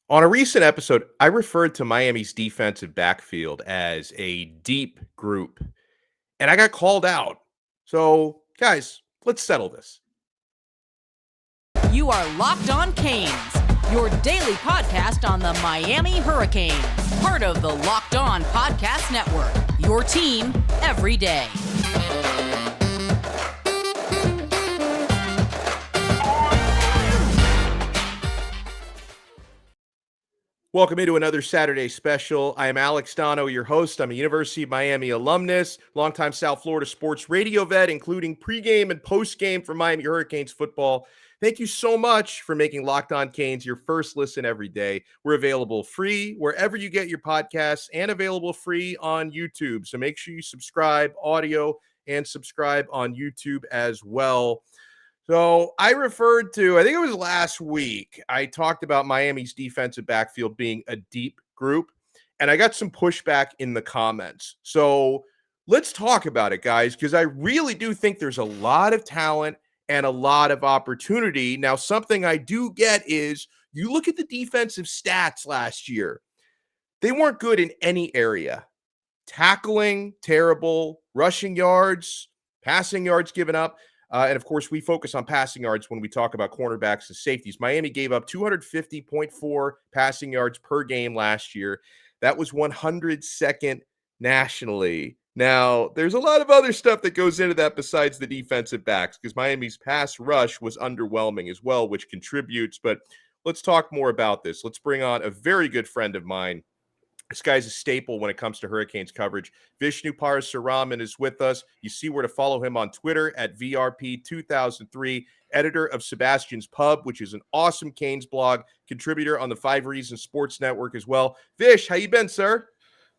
On a recent episode, I referred to Miami's defensive backfield as a deep group, and I got called out. So, guys, let's settle this. You are Locked On Canes, your daily podcast on the Miami Hurricanes, part of the Locked On Podcast Network, your team every day. Welcome into another Saturday special. I am Alex Dono, your host. I'm a University of Miami alumnus, longtime South Florida sports radio vet, including pregame and postgame for Miami Hurricanes football. Thank you so much for making Locked On Canes your first listen every day. We're available free wherever you get your podcasts and available free on YouTube. So make sure you subscribe, audio, and subscribe on YouTube as well. So I referred to, I think it was last week, I talked about Miami's defensive backfield being a deep group, and I got some pushback in the comments. So let's talk about it, guys, because I really do think there's a lot of talent and a lot of opportunity. Now, something I do get is you look at the defensive stats last year, they weren't good in any area. Tackling, terrible, rushing yards, passing yards given up. And of course, we focus on passing yards when we talk about cornerbacks and safeties. Miami gave up 250.4 passing yards per game last year. That was 102nd nationally. Now, there's a lot of other stuff that goes into that besides the defensive backs, because Miami's pass rush was underwhelming as well, which contributes. But let's talk more about this. Let's bring on a very good friend of mine. This guy's a staple when it comes to Hurricanes coverage. Vishnu Parasuraman is with us. You see where to follow him on Twitter at VRP2003, editor of Sebastian's Pub, which is an awesome Canes blog, contributor on the 5 Reasons Sports Network as well. Vish, how you been, sir?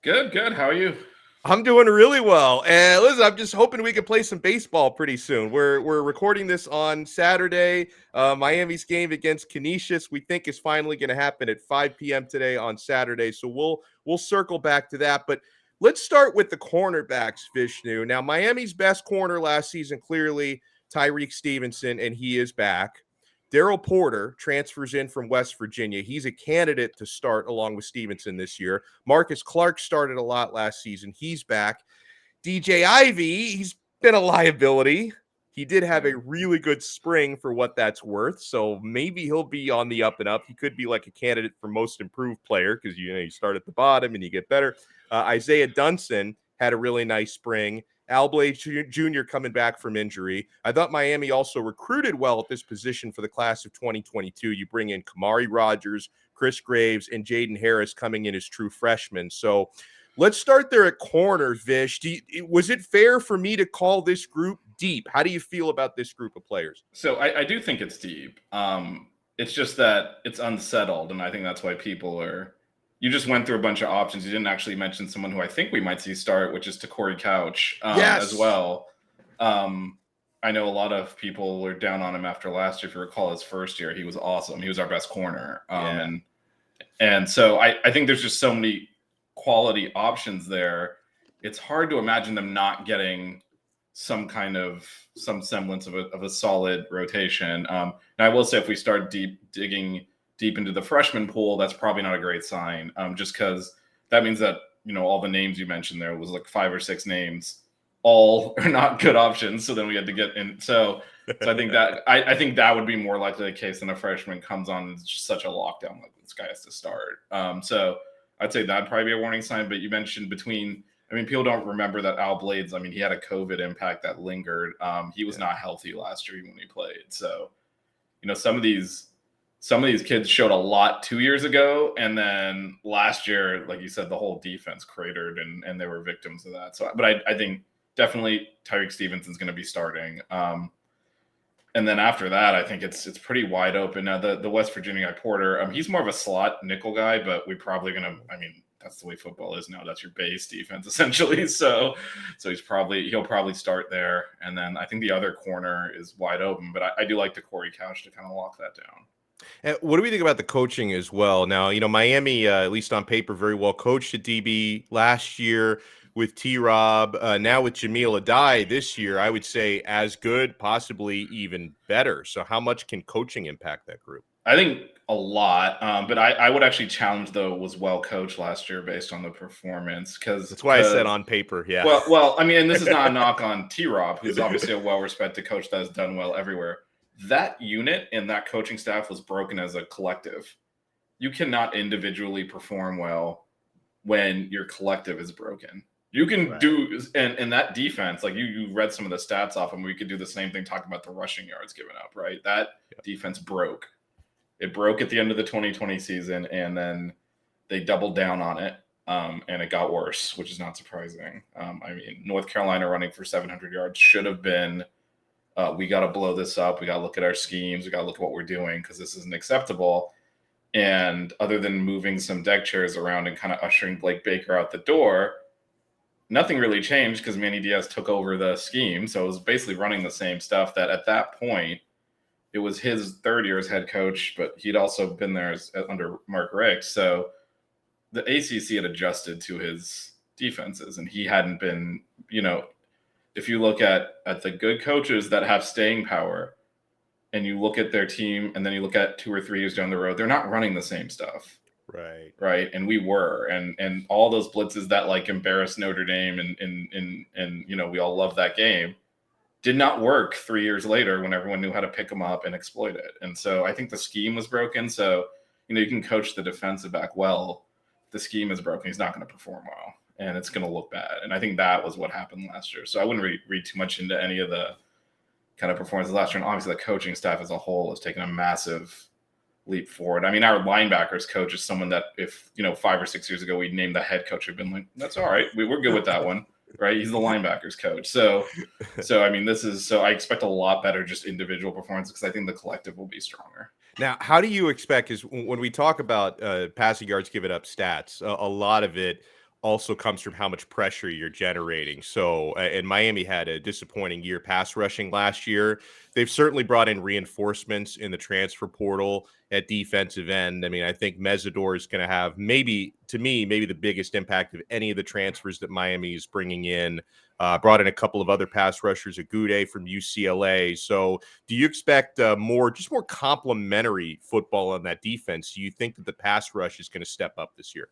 Good. How are you? I'm doing really well. And listen, I'm just hoping we can play some baseball pretty soon. We're recording this on Saturday. Miami's game against Canisius, we think, is finally going to happen at 5 p.m. today on Saturday. So we'll circle back to that. But let's start with the cornerbacks, Vishnu. Now, Miami's best corner last season, clearly Tyrique Stevenson, and he is back. Darryl Porter transfers in from West Virginia. He's a candidate to start along with Stevenson this year. Marcus Clarke started a lot last season. He's back. DJ Ivey, he's been a liability. He did have a really good spring for what that's worth, so maybe he'll be on the up and up. He could be like a candidate for most improved player because, you start at the bottom and you get better. Isaiah Dunson had a really nice spring. Al Blades Jr. coming back from injury. I thought Miami also recruited well at this position for the class of 2022. You bring in Kamari Rogers, Chris Graves, and Jaden Harris coming in as true freshmen. So let's start there at corner, Vish. Was it fair for me to call this group deep? How do you feel about this group of players? So I do think it's deep. It's just that it's unsettled, and I think that's why people are – you just went through a bunch of options. You didn't actually mention someone who I think we might see start, which is Corey Couch as well. I know a lot of people were down on him after last year. If you recall his first year, he was awesome. He was our best corner. And so I think there's just so many quality options there. It's hard to imagine them not getting some semblance of a solid rotation. Now I will say if we start digging deep into the freshman pool, that's probably not a great sign. Just because that means that, all the names you mentioned there was like 5 or 6 names, all are not good options. So then we had to get in. So I think that I think that would be more likely the case than a freshman comes on and it's just such a lockdown, like this guy has to start. So I'd say that'd probably be a warning sign. But you mentioned people don't remember that Al Blades, he had a COVID impact that lingered. He was not healthy last year when he played. So, some of these kids showed a lot 2 years ago. And then last year, like you said, the whole defense cratered and they were victims of that. So, but I think definitely Tyrique Stevenson's going to be starting. And then after that, I think it's pretty wide open. Now, the West Virginia guy, Porter, he's more of a slot nickel guy, but we're probably going to, that's the way football is now. That's your base defense, essentially. So he'll probably start there. And then I think the other corner is wide open, but I do like the Corey Couch to kind of lock that down. And what do we think about the coaching as well? Now, Miami, at least on paper, very well coached at DB last year with T-Rob. Now with Jahmile Addai this year, I would say as good, possibly even better. So how much can coaching impact that group? I think a lot, but I would actually challenge, though, was well coached last year based on the performance. That's why I said on paper, yeah. Well, I mean, and this is not a knock on T-Rob, who's obviously a well-respected coach that has done well everywhere. That unit and that coaching staff was broken as a collective. You cannot individually perform well when your collective is broken. You can do, and that defense, like you read some of the stats off, and we could do the same thing talking about the rushing yards given up, right? That defense broke. It broke at the end of the 2020 season, and then they doubled down on it, and it got worse, which is not surprising. I mean, North Carolina running for 700 yards should have been, we got to blow this up. We got to look at our schemes. We got to look at what we're doing because this isn't acceptable. And other than moving some deck chairs around and kind of ushering Blake Baker out the door, nothing really changed because Manny Diaz took over the scheme. So it was basically running the same stuff that at that point, it was his third year as head coach, but he'd also been there under Mark Richt. So the ACC had adjusted to his defenses, and he hadn't been, if you look at the good coaches that have staying power and you look at their team and then you look at 2 or 3 years down the road, they're not running the same stuff. Right. And we were, and all those blitzes that like embarrassed Notre Dame and we all love that game did not work 3 years later when everyone knew how to pick them up and exploit it. And so I think the scheme was broken. So, you can coach the defensive back well. The scheme is broken. He's not going to perform well, and it's going to look bad. And I think that was what happened last year. So I wouldn't read too much into any of the kind of performances last year. And obviously the coaching staff as a whole has taken a massive leap forward. I mean, our linebackers coach is someone that if, 5 or 6 years ago, we'd named the head coach, we'd been like, that's all right. We're good with that one. Right. He's the linebackers coach. So I mean, I expect a lot better just individual performance because I think the collective will be stronger. Now, how do you expect, is when we talk about passing yards given up stats, a lot of it also comes from how much pressure you're generating. So, and Miami had a disappointing year pass rushing last year. They've certainly brought in reinforcements in the transfer portal at defensive end. I mean, I think Mesidor is going to have maybe the biggest impact of any of the transfers that Miami is bringing in. Brought in a couple of other pass rushers, Agude from UCLA. So do you expect more complementary football on that defense? Do you think that the pass rush is going to step up this year?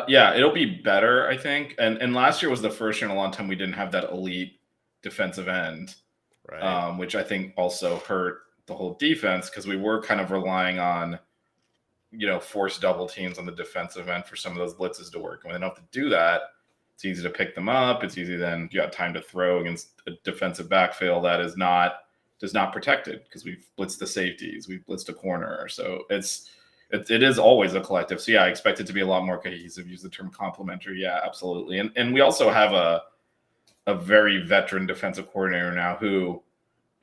Yeah, it'll be better, I think. And last year was the first year in a long time we didn't have that elite defensive end, which I think also hurt the whole defense because we were kind of relying on, forced double teams on the defensive end for some of those blitzes to work. And when they don't have to do that, it's easy to pick them up. It's easy then you got time to throw against a defensive backfield that is not protected because we've blitzed the safeties, we've blitzed a corner. So it is always a collective. So yeah, I expect it to be a lot more cohesive. Use the term complementary. Yeah, absolutely. And we also have a very veteran defensive coordinator now who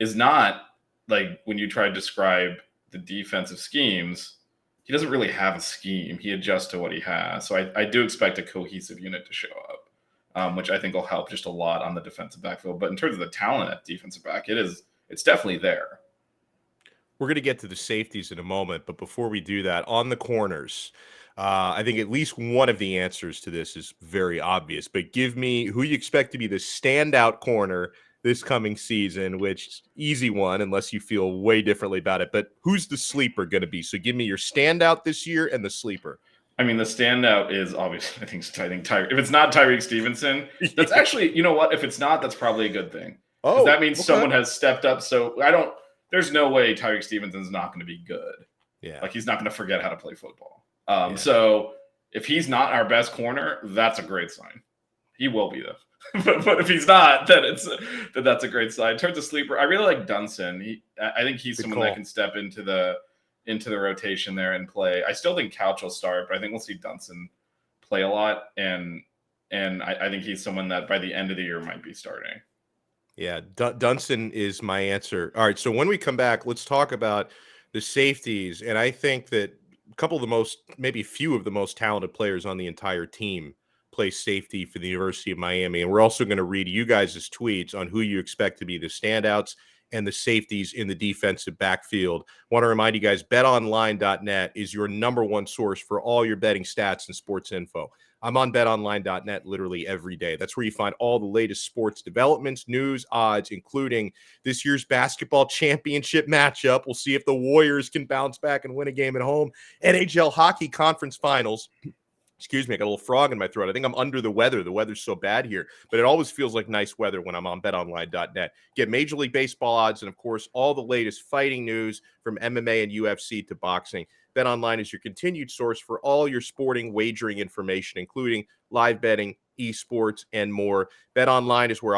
is not like when you try to describe the defensive schemes, he doesn't really have a scheme. He adjusts to what he has. So I do expect a cohesive unit to show up, which I think will help just a lot on the defensive backfield. But in terms of the talent at defensive back, it's definitely there. We're going to get to the safeties in a moment, but before we do that, on the corners, I think at least one of the answers to this is very obvious, but give me who you expect to be the standout corner this coming season, which easy one, unless you feel way differently about it, but who's the sleeper going to be? So give me your standout this year and the sleeper. I mean, the standout is obviously, I think Tyrique. If it's not Tyrique Stevenson, that's actually, you know what? If it's not, that's probably a good thing. Oh, that means someone has stepped up. So there's no way Tyrique Stevenson's not going to be good. Yeah. Like he's not going to forget how to play football. So if he's not our best corner, that's a great sign. He will be though. but if he's not, then that's a great sign. In terms of sleeper, I really like Dunson. I think he's someone that can step into the rotation there and play. I still think Couch will start, but I think we'll see Dunson play a lot. And I think he's someone that by the end of the year might be starting. Yeah, Dunson is my answer. All right, so when we come back, let's talk about the safeties. And I think that maybe a few of the most talented players on the entire team play safety for the University of Miami. And we're also going to read you guys' tweets on who you expect to be the standouts and the safeties in the defensive backfield. Want to remind you guys, betonline.net is your number one source for all your betting stats and sports info. I'm on betonline.net literally every day. That's where you find all the latest sports developments, news, odds, including this year's basketball championship matchup. We'll see if the Warriors can bounce back and win a game at home. NHL hockey conference finals. Excuse me, I got a little frog in my throat. I think I'm under the weather. The weather's so bad here, but it always feels like nice weather when I'm on betonline.net. Get Major League Baseball odds and, of course, all the latest fighting news from MMA and UFC to boxing. BetOnline is your continued source for all your sporting wagering information, including live betting, esports, and more. BetOnline is where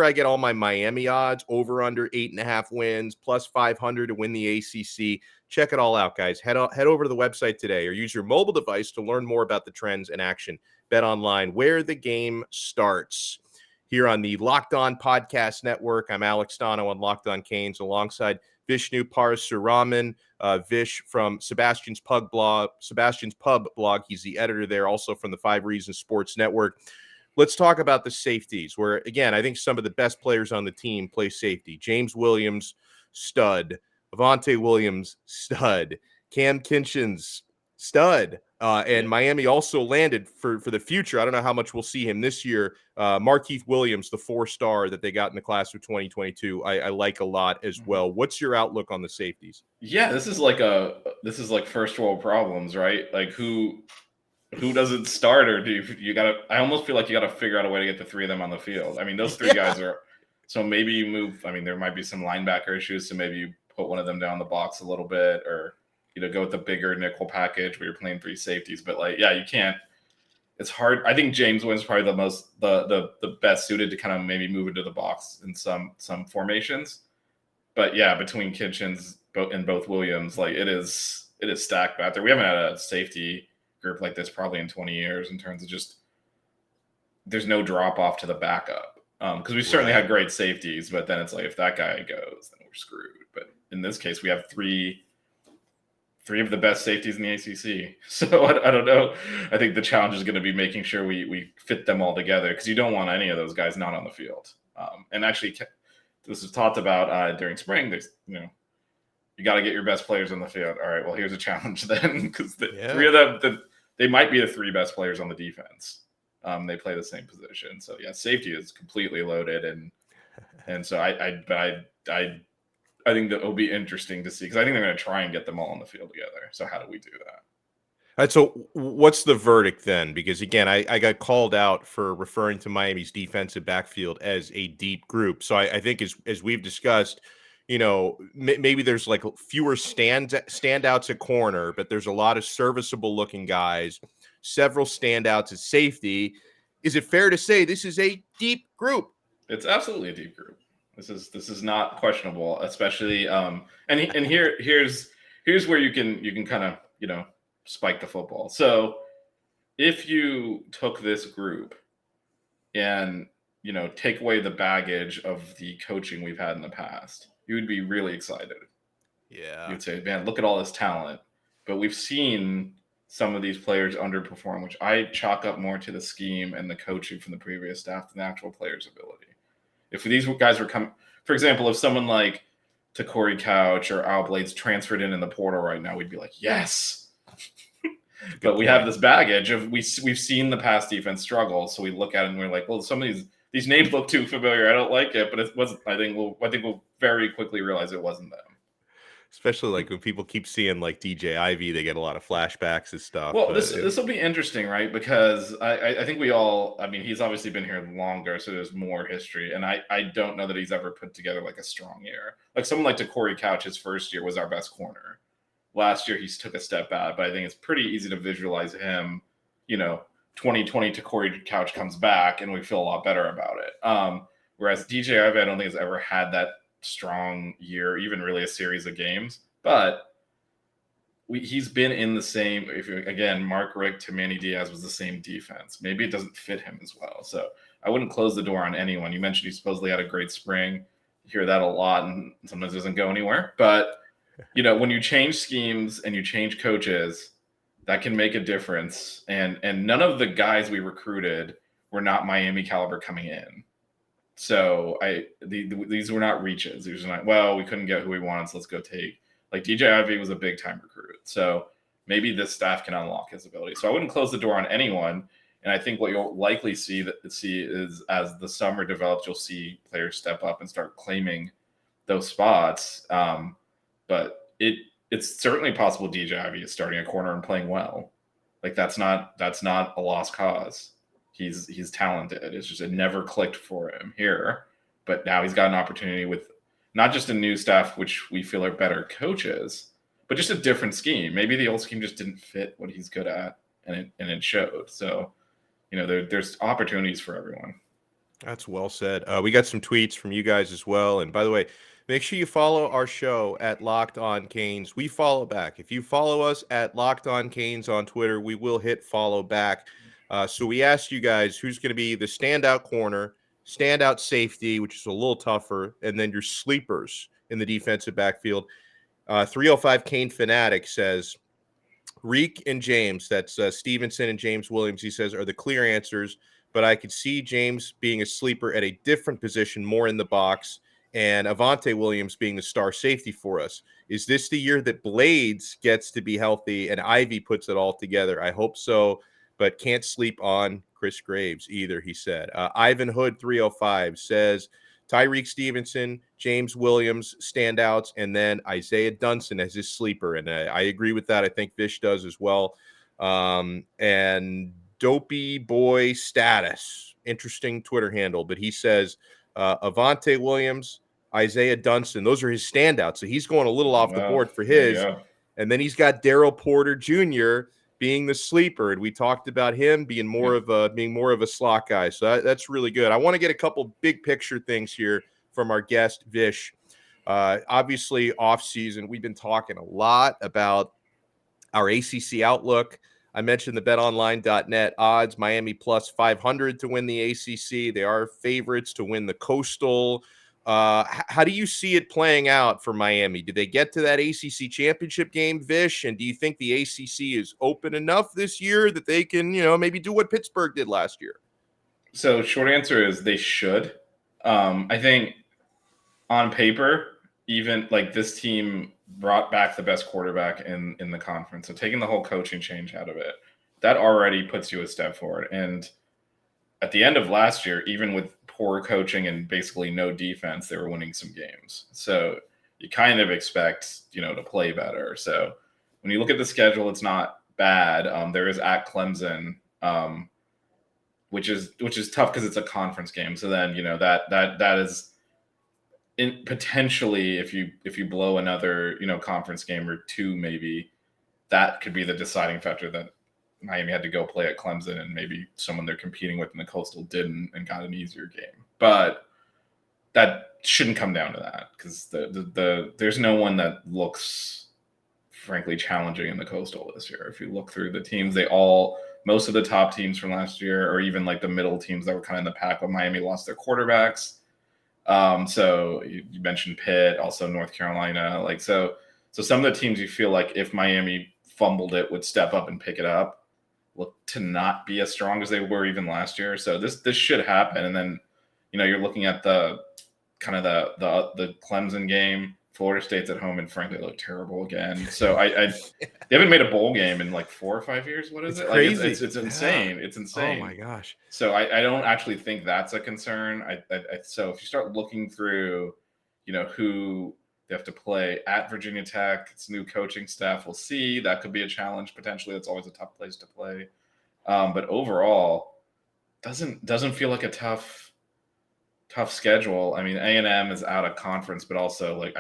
I get all my Miami odds, over under 8.5 wins, plus 500 to win the ACC. Check it all out, guys. Head over to the website today or use your mobile device to learn more about the trends in action. BetOnline, where the game starts. Here on the Locked On Podcast Network, I'm Alex Stano on Locked On Canes alongside Vishnu Parasuraman, Vish from Sebastian's Pub blog. He's the editor there, also from the 5 Reasons Sports Network. Let's talk about the safeties, where, again, I think some of the best players on the team play safety. James Williams, stud. Avantae Williams, stud. Kam Kinchens, stud. And Miami also landed for the future. I don't know how much we'll see him this year. Markeith Williams, the 4-star that they got in the class of 2022, I like a lot as well. What's your outlook on the safeties? Yeah, this is like first world problems, right? Like who doesn't start, or do you gotta? I almost feel like you gotta figure out a way to get the 3 of them on the field. I mean, those 3 guys are. So maybe you move. I mean, there might be some linebacker issues, so maybe you put one of them down the box a little bit, or go with the bigger nickel package where you're playing 3 safeties. But you can't. It's hard. I think James Wynn's probably the best suited to kind of maybe move into the box in some formations. But yeah, between Kinchens and both Williams, it is stacked back there. We haven't had a safety group like this probably in 20 years in terms of just there's no drop off to the backup. Because we certainly had great safeties, but then it's like if that guy goes, then we're screwed. But in this case, we have three of the best safeties in the ACC. So I don't know. I think the challenge is going to be making sure we fit them all together, because you don't want any of those guys not on the field. And actually, this was talked about during spring. There's you got to get your best players on the field. All right, well, here's a challenge then, because 3 of them, they might be the 3 best players on the defense. They play the same position. So yeah, safety is completely loaded, and so I think that will be interesting to see, because I think they're going to try and get them all on the field together. So how do we do that? All right, so what's the verdict then? Because, again, I got called out for referring to Miami's defensive backfield as a deep group. So I think as we've discussed, maybe there's fewer standouts at corner, but there's a lot of serviceable looking guys, several standouts at safety. Is it fair to say this is a deep group? It's absolutely a deep group. This is not questionable, especially and here's where you can kind of spike the football. So if you took this group and take away the baggage of the coaching we've had in the past, you would be really excited. Yeah, you'd say, man, look at all this talent. But we've seen some of these players underperform, which I chalk up more to the scheme and the coaching from the previous staff than the actual players' ability. If these guys were coming, for example, if someone like Tyrique Couch or Al Blades transferred in the portal right now, we'd be like, yes. But we have this baggage of we've seen the past defense struggle, so we look at it and we're like, well, some of these names look too familiar. I don't like it, but it wasn't. I think we'll very quickly realize it wasn't them. Especially when people keep seeing DJ Ivey, they get a lot of flashbacks and stuff. Well, this will be interesting, right? Because I think we all, he's obviously been here longer, so there's more history. And I don't know that he's ever put together a strong year. Like someone like Tyrique Couch, his first year was our best corner. Last year, he took a step back, but I think it's pretty easy to visualize him, 2020 Tyrique Couch comes back and we feel a lot better about it. Whereas DJ Ivey, I don't think has ever had that strong year, even really a series of games, but he's been in the same. Again, Mark Richt to Manny Diaz was the same defense. Maybe it doesn't fit him as well. So I wouldn't close the door on anyone. You mentioned he supposedly had a great spring. You hear that a lot, and sometimes it doesn't go anywhere. But when you change schemes and you change coaches, that can make a difference. And none of the guys we recruited were not Miami caliber coming in. So these were not reaches. These were not, well, we couldn't get who we wanted, so let's go take. Like DJ Ivey was a big time recruit. So maybe this staff can unlock his ability. So I wouldn't close the door on anyone. And I think what you'll likely see is as the summer develops, you'll see players step up and start claiming those spots. But it's certainly possible DJ Ivey is starting a corner and playing well. Like that's not a lost cause. He's talented. It's just it never clicked for him here. But now he's got an opportunity with not just a new staff, which we feel are better coaches, but just a different scheme. Maybe the old scheme just didn't fit what he's good at, and it showed. So, there's opportunities for everyone. That's well said. We got some tweets from you guys as well. And by the way, make sure you follow our show at Locked On Canes. We follow back. If you follow us at Locked On Canes on Twitter, we will hit follow back. So we asked you guys who's going to be the standout corner, standout safety, which is a little tougher, and then your sleepers in the defensive backfield. 305 Kane Fanatic says Reek and James, that's Stevenson and James Williams, he says, are the clear answers, but I could see James being a sleeper at a different position, more in the box, and Avantae Williams being the star safety for us. Is this the year that Blades gets to be healthy and Ivey puts it all together? I hope so, but can't sleep on Chris Graves either, he said. Ivan Hood 305 says Tyrique Stevenson, James Williams, standouts, and then Isaiah Dunson as his sleeper. And I agree with that. I think Vish does as well. And Dopey Boy Status, interesting Twitter handle, but he says Avantae Williams, Isaiah Dunson, those are his standouts. So he's going a little off the board for his. Yeah. And then he's got Darryl Porter Jr. being the sleeper, and we talked about him being more of a slot guy. So that's really good. I want to get a couple big picture things here from our guest Vish. Obviously, off season, we've been talking a lot about our ACC outlook. I mentioned the BetOnline.net odds: Miami plus 500 to win the ACC. They are favorites to win the Coastal. How do you see it playing out for Miami? Do they get to that ACC championship game, Vish? And do you think the ACC is open enough this year that they can, maybe do what Pittsburgh did last year? So short answer is they should. I think on paper, even like this team brought back the best quarterback in the conference. So taking the whole coaching change out of it, that already puts you a step forward. And at the end of last year, even with poor coaching and basically no defense, they were winning some games. So you kind of expect, to play better. So when you look at the schedule, it's not bad. There is at Clemson, which is tough because it's a conference game. So then, that is potentially if you blow another, conference game or two, maybe that could be the deciding factor that Miami had to go play at Clemson, and maybe someone they're competing with in the Coastal didn't and got an easier game. But that shouldn't come down to that, because there's no one that looks frankly challenging in the Coastal this year. If you look through the teams, most of the top teams from last year, or even like the middle teams that were kind of in the pack, but Miami lost their quarterbacks. So you mentioned Pitt, also North Carolina. So some of the teams you feel like if Miami fumbled it would step up and pick it up, look to not be as strong as they were even last year. So this should happen. And then, you're looking at the kind of the Clemson game. Florida State's at home, and frankly, look terrible again. So they haven't made a bowl game in like 4 or 5 years. What is it? Crazy. Like it's insane. Yeah. It's insane. Oh my gosh. So I don't actually think that's a concern. So if you start looking through, who they have to play at Virginia Tech, it's new coaching staff. We'll see. That could be a challenge potentially. That's always a tough place to play. But overall, doesn't feel like a tough schedule. I mean, A&M is out of conference, but also like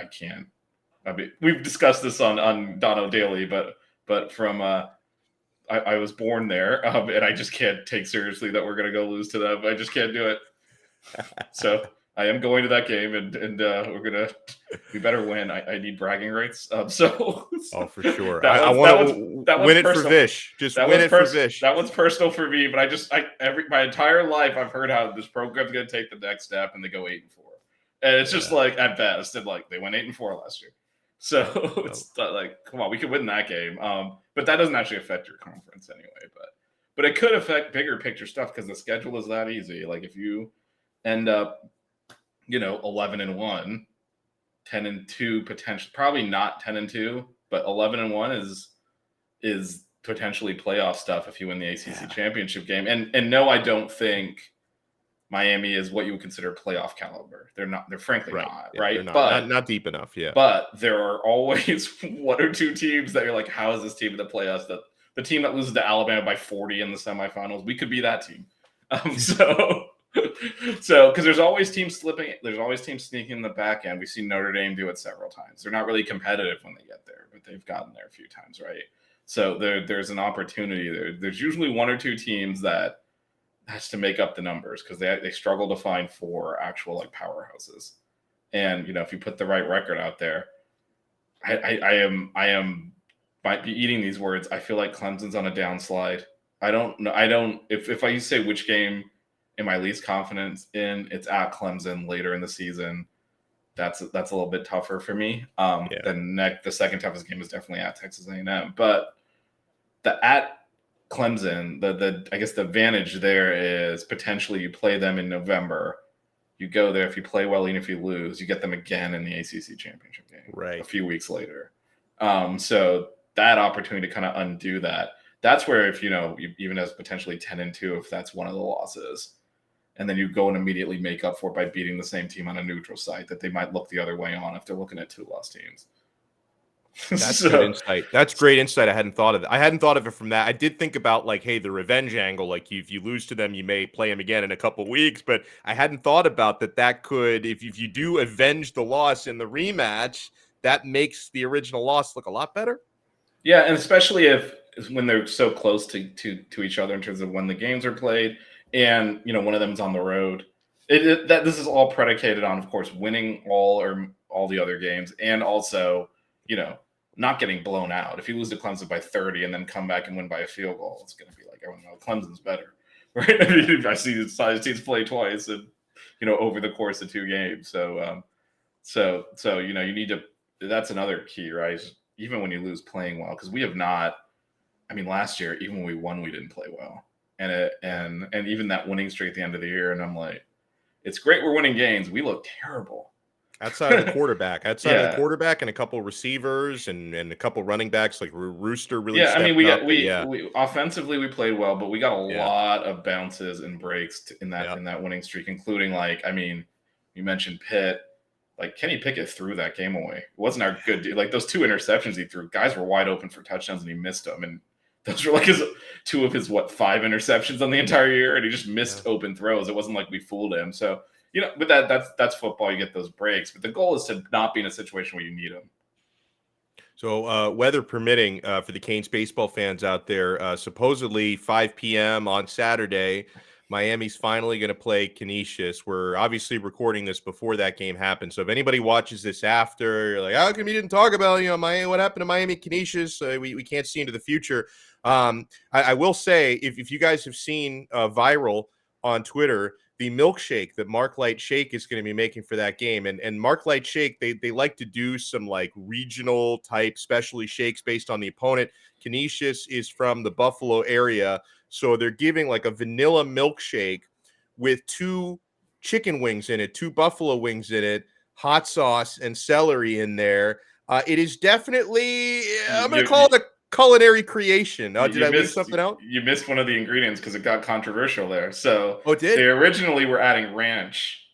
we've discussed this on Dono Daily, but from I was born there, and I just can't take seriously that we're gonna go lose to them. I just can't do it. So I am going to that game, and we better win. I need bragging rights. Oh, for sure. I want to win it for Vish. Just win it for Vish. That one's personal for me, but my entire life I've heard how this program's going to take the next step, and they go 8-4, and it's just like at best, and like they went 8-4 last year. So it's like, come on, we could win that game. But that doesn't actually affect your conference anyway. But it could affect bigger picture stuff because the schedule is that easy. Like if you end up 11-1, 10-2 potential, probably not 10-2, but 11-1 is potentially playoff stuff if you win the ACC championship game. And no, I don't think Miami is what you would consider playoff caliber. They're not. They're frankly not, right? They're not deep enough. Yeah. But there are always one or two teams that you're like, how is this team in the playoffs? The team that loses to Alabama by 40 in the semifinals, we could be that team. So because there's always teams slipping, there's always teams sneaking in the back end. We've seen Notre Dame do it several times. They're not really competitive when they get there, but they've gotten there a few times, right? So there's an opportunity there. There's usually one or two teams that has to make up the numbers because they struggle to find four actual like powerhouses. And if you put the right record out there, I might be eating these words. I feel like Clemson's on a downslide. I don't know. If I say which game am I least confident in, it's at Clemson later in the season. That's a little bit tougher for me. The second toughest game is definitely at Texas A&M. But at Clemson, I guess the advantage there is potentially you play them in November. You go there, if you play well, even if you lose, you get them again in the ACC championship game a few weeks later. So that opportunity to kind of undo that. That's where if you even as potentially 10-2, if that's one of the losses, and then you go and immediately make up for it by beating the same team on a neutral site that they might look the other way on if they're looking at two lost teams. That's good insight. That's great insight. I hadn't thought of it. I hadn't thought of it from that. I did think about the revenge angle. Like if you lose to them, you may play them again in a couple weeks. But I hadn't thought about that. That could, if you do avenge the loss in the rematch, that makes the original loss look a lot better. Yeah, and especially when they're so close to each other in terms of when the games are played, and one of them is on the road. This is all predicated on, of course, winning all the other games, and also not getting blown out. If you lose to Clemson by 30 and then come back and win by a field goal, it's going to be like, oh no, Clemson's better, right? I mean, I see the size teams play twice, and over the course of two games. So you need to. That's another key, right? Even when you lose playing well, because we have not. I mean, last year, even when we won, we didn't play well, and even that winning streak at the end of the year, and I'm like, it's great we're winning games. We look terrible. Outside of the quarterback, of the quarterback and a couple receivers and a couple running backs, like Rooster really. Yeah, I mean, we offensively we played well, but we got a lot of bounces and breaks in that winning streak, including you mentioned Pitt. Like Kenny Pickett threw that game away. It wasn't our good dude. Like those two interceptions he threw, guys were wide open for touchdowns and he missed them. And those were like two of his 5 interceptions on the entire year, and he just missed open throws. It wasn't like we fooled him. So. But that's football. You get those breaks, but the goal is to not be in a situation where you need them. So, weather permitting, for the Canes baseball fans out there, supposedly 5 p.m. on Saturday, Miami's finally going to play Canisius. We're obviously recording this before that game happened. So, if anybody watches this after, you're like, how come you didn't talk about Miami? What happened to Miami Canisius? We can't see into the future. I will say, if you guys have seen viral on Twitter, the milkshake that Mark Light Shake is going to be making for that game. And Mark Light Shake, they like to do some regional type specialty shakes based on the opponent. Canisius is from the Buffalo area. So they're giving a vanilla milkshake with 2 chicken wings in it, 2 buffalo wings in it, hot sauce and celery in there. It is definitely, I'm going to call it a culinary creation. Did I leave something out? You missed one of the ingredients because it got controversial there. So did they originally were adding ranch.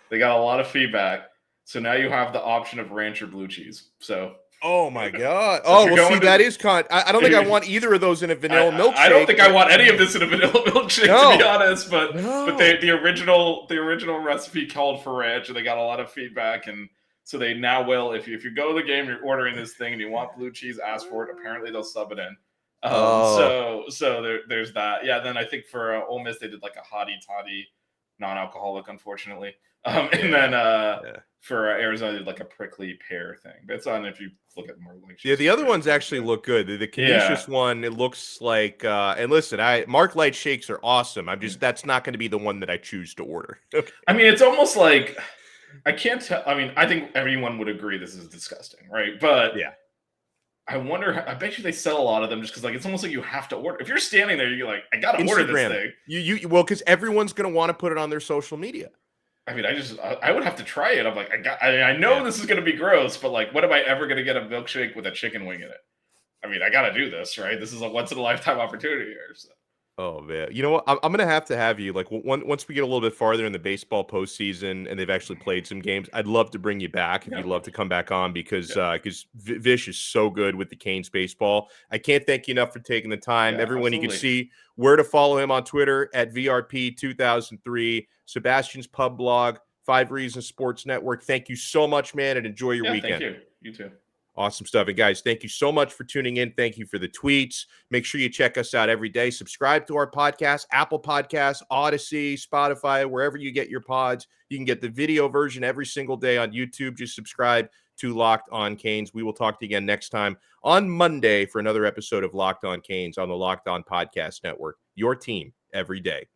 They got a lot of feedback. So now you have the option of ranch or blue cheese. So oh my god! Oh well, see that is I don't think I want either of those in a vanilla milkshake. I don't think I want any of this in a vanilla milkshake, to be honest. But the original recipe called for ranch, and they got a lot of feedback. And so they now will, if you go to the game, you're ordering this thing and you want blue cheese, ask for it. Apparently they'll sub it in. So there's that. Yeah. Then I think for Ole Miss, they did a hottie toddy, non-alcoholic, unfortunately. And then for Arizona, they did a prickly pear thing. But it's on if you look at more like. Yeah, the other ones actually look good. The Canisius one, it looks like. And listen, Mark Light Shakes are awesome. That's not going to be the one that I choose to order. Okay. I mean, it's almost like. I can't tell. I mean, I think everyone would agree this is disgusting, right? But I wonder. I bet you they sell a lot of them just because, it's almost like you have to order. If you're standing there, you're like, I gotta order this thing. You well, because everyone's gonna want to put it on their social media. I mean, I would have to try it. I'm like, I know this is going to be gross, but like, when am I ever going to get a milkshake with a chicken wing in it? I mean, I got to do this, right? This is a once in a lifetime opportunity here. So. Oh man, you know what? I'm gonna have to have you like once we get a little bit farther in the baseball postseason and they've actually played some games. I'd love to bring you back if Yeah, you'd love to come back on because yeah, Vish is so good with the Canes baseball. I can't thank you enough for taking the time. yeah, Everyone, you can absolutely. see where to follow him on Twitter at VRP2003, Sebastian's Pub Blog, 5 Reasons Sports Network. Thank you so much, man, and enjoy your Yeah, thank weekend. you. You too. Awesome stuff. And guys, thank you so much for tuning in. Thank you for the tweets. Make sure you check us out every day. Subscribe to our podcast, Apple Podcasts, Odyssey, Spotify, wherever you get your pods. You can get the video version every single day on YouTube. Just subscribe to Locked On Canes. We will talk to you again next time on Monday for another episode of Locked On Canes on the Locked On Podcast Network. Your team every day.